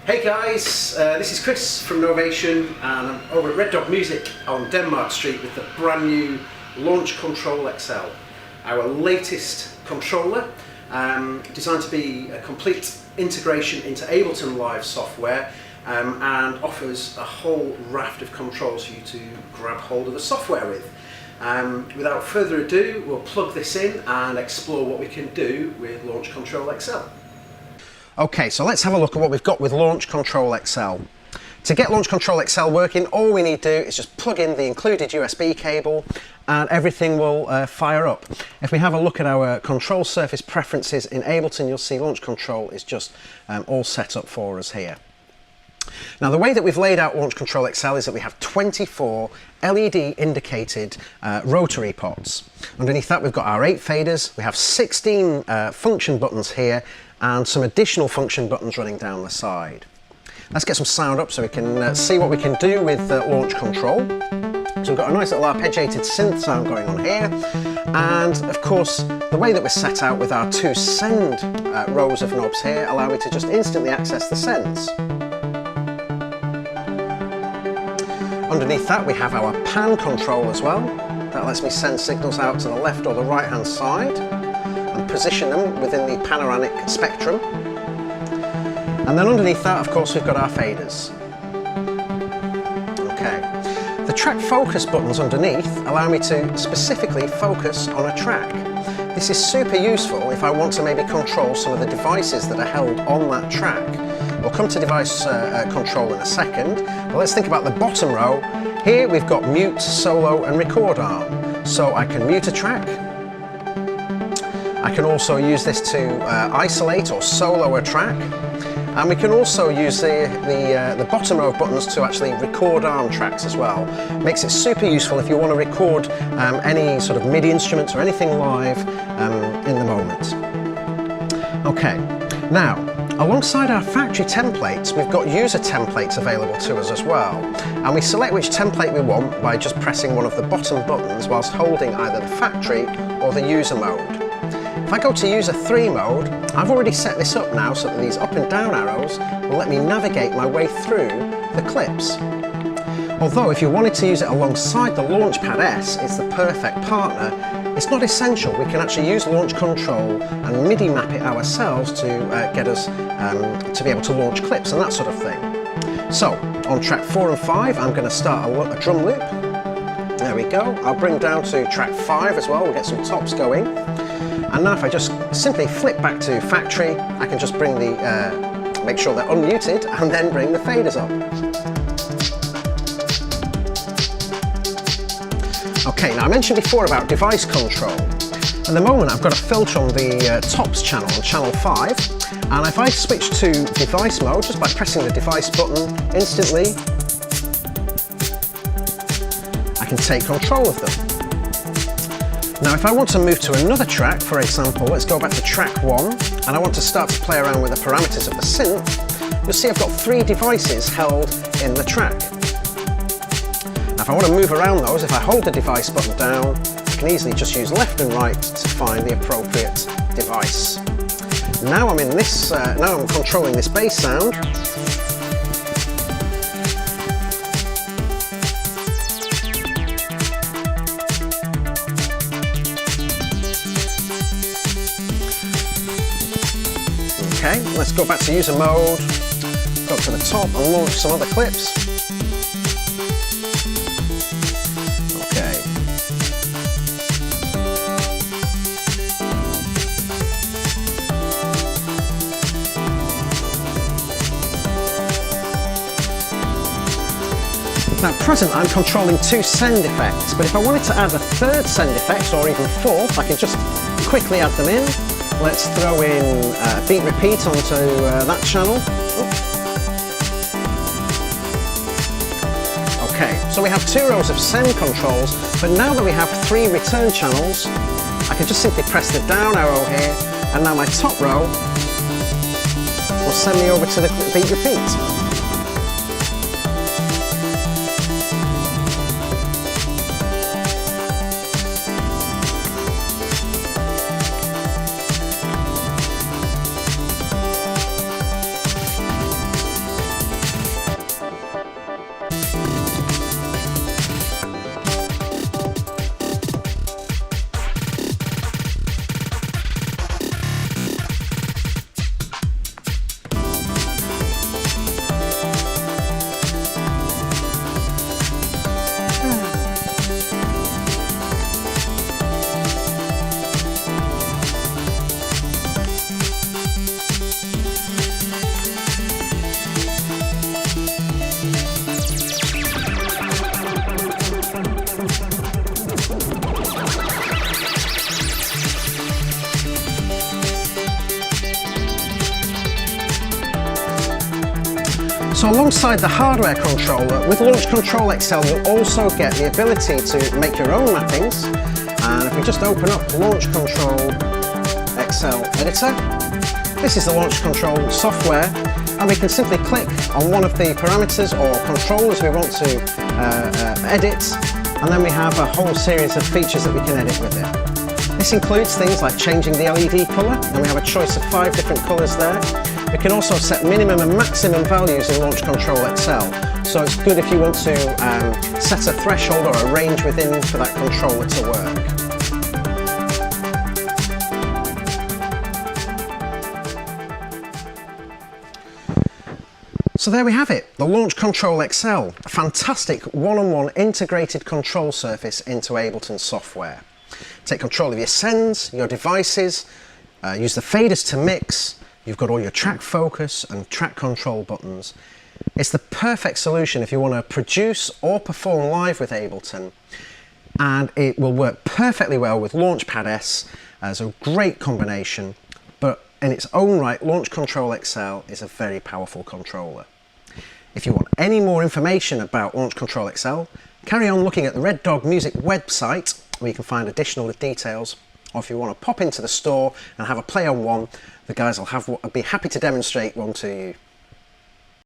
Hey guys, this is Chris from Novation and I'm over at Red Dog Music on Denmark Street with the brand new Launch Control XL, our latest controller, designed to be a complete integration into Ableton Live software and offers a whole raft of controls for you to grab hold of the software with. Without further ado, we'll plug this in and explore what we can do with Launch Control XL. Okay, so let's have a look at what we've got with Launch Control XL. To get Launch Control XL working, all we need to do is just plug in the included USB cable and everything will fire up. If we have a look at our control surface preferences in Ableton, you'll see Launch Control is just all set up for us here. Now, the way that we've laid out Launch Control XL is that we have 24 LED indicated rotary pots. Underneath that we've got our 8 faders, we have 16 function buttons here and some additional function buttons running down the side. Let's get some sound up so we can see what we can do with Launch Control. So we've got a nice little arpeggiated synth sound going on here, and of course the way that we're set out with our 2 send rows of knobs here allow me to just instantly access the sends. Underneath that we have our pan control as well. That lets me send signals out to the left or the right hand side and position them within the panoramic spectrum. And then underneath that, of course, we've got our faders. Okay. The track focus buttons underneath allow me to specifically focus on a track. This is super useful if I want to maybe control some of the devices that are held on that track. We'll come to device control in a second, but let's think about the bottom row. Here we've got mute, solo and record arm. So I can mute a track. I can also use this to isolate or solo a track. And we can also use the bottom row of buttons to actually record arm tracks as well. Makes it super useful if you want to record any sort of MIDI instruments or anything live in the moment. Okay, now, alongside our factory templates, we've got user templates available to us as well. And we select which template we want by just pressing one of the bottom buttons whilst holding either the factory or the user mode. If I go to user 3 mode, I've already set this up now so that these up and down arrows will let me navigate my way through the clips. Although if you wanted to use it alongside the Launchpad S, it's the perfect partner, it's not essential. We can actually use Launch Control and MIDI map it ourselves to get us to be able to launch clips and that sort of thing. So, on track 4 and 5, I'm going to start a drum loop. There we go. I'll bring down to track 5 as well, we'll get some tops going. And now if I just simply flip back to factory, I can just bring the, make sure they're unmuted and then bring the faders up. Okay, now I mentioned before about device control. At the moment I've got a filter on the tops channel, on channel 5, and if I switch to device mode, just by pressing the device button instantly, I can take control of them. Now if I want to move to another track, for example, let's go back to track 1, and I want to start to play around with the parameters of the synth, you'll see I've got 3 devices held in the track. Now if I want to move around those, if I hold the device button down, I can easily just use left and right to find the appropriate device. Now I'm in this, now I'm controlling this bass sound. Okay, let's go back to user mode, go up to the top and launch some other clips. Okay. Now at present I'm controlling 2 send effects, but if I wanted to add a 3rd send effect or even 4th, I can just quickly add them in. Let's throw in beat repeat onto that channel. Okay, so we have 2 rows of send controls, but now that we have 3 return channels, I can just simply press the down arrow here, and now my top row will send me over to the beat repeat. So alongside the hardware controller, with Launch Control XL you'll also get the ability to make your own mappings. And if we just open up Launch Control XL editor, this is the Launch Control software, and we can simply click on one of the parameters or controllers we want to edit, and then we have a whole series of features that we can edit with it. This includes things like changing the LED colour, and we have a choice of 5 different colours there. We can also set minimum and maximum values in Launch Control XL, so it's good if you want to set a threshold or a range within for that controller to work. So there we have it, the Launch Control XL, a fantastic one-on-one integrated control surface into Ableton software. Take control of your sends, your devices, use the faders to mix. You've got all your track focus and track control buttons. It's the perfect solution if you want to produce or perform live with Ableton, and it will work perfectly well with Launchpad S as a great combination, but in its own right, Launch Control XL is a very powerful controller. If you want any more information about Launch Control XL, carry on looking at the Red Dog Music website where you can find additional details, or if you want to pop into the store and have a play on one, the guys will be happy to demonstrate one to you.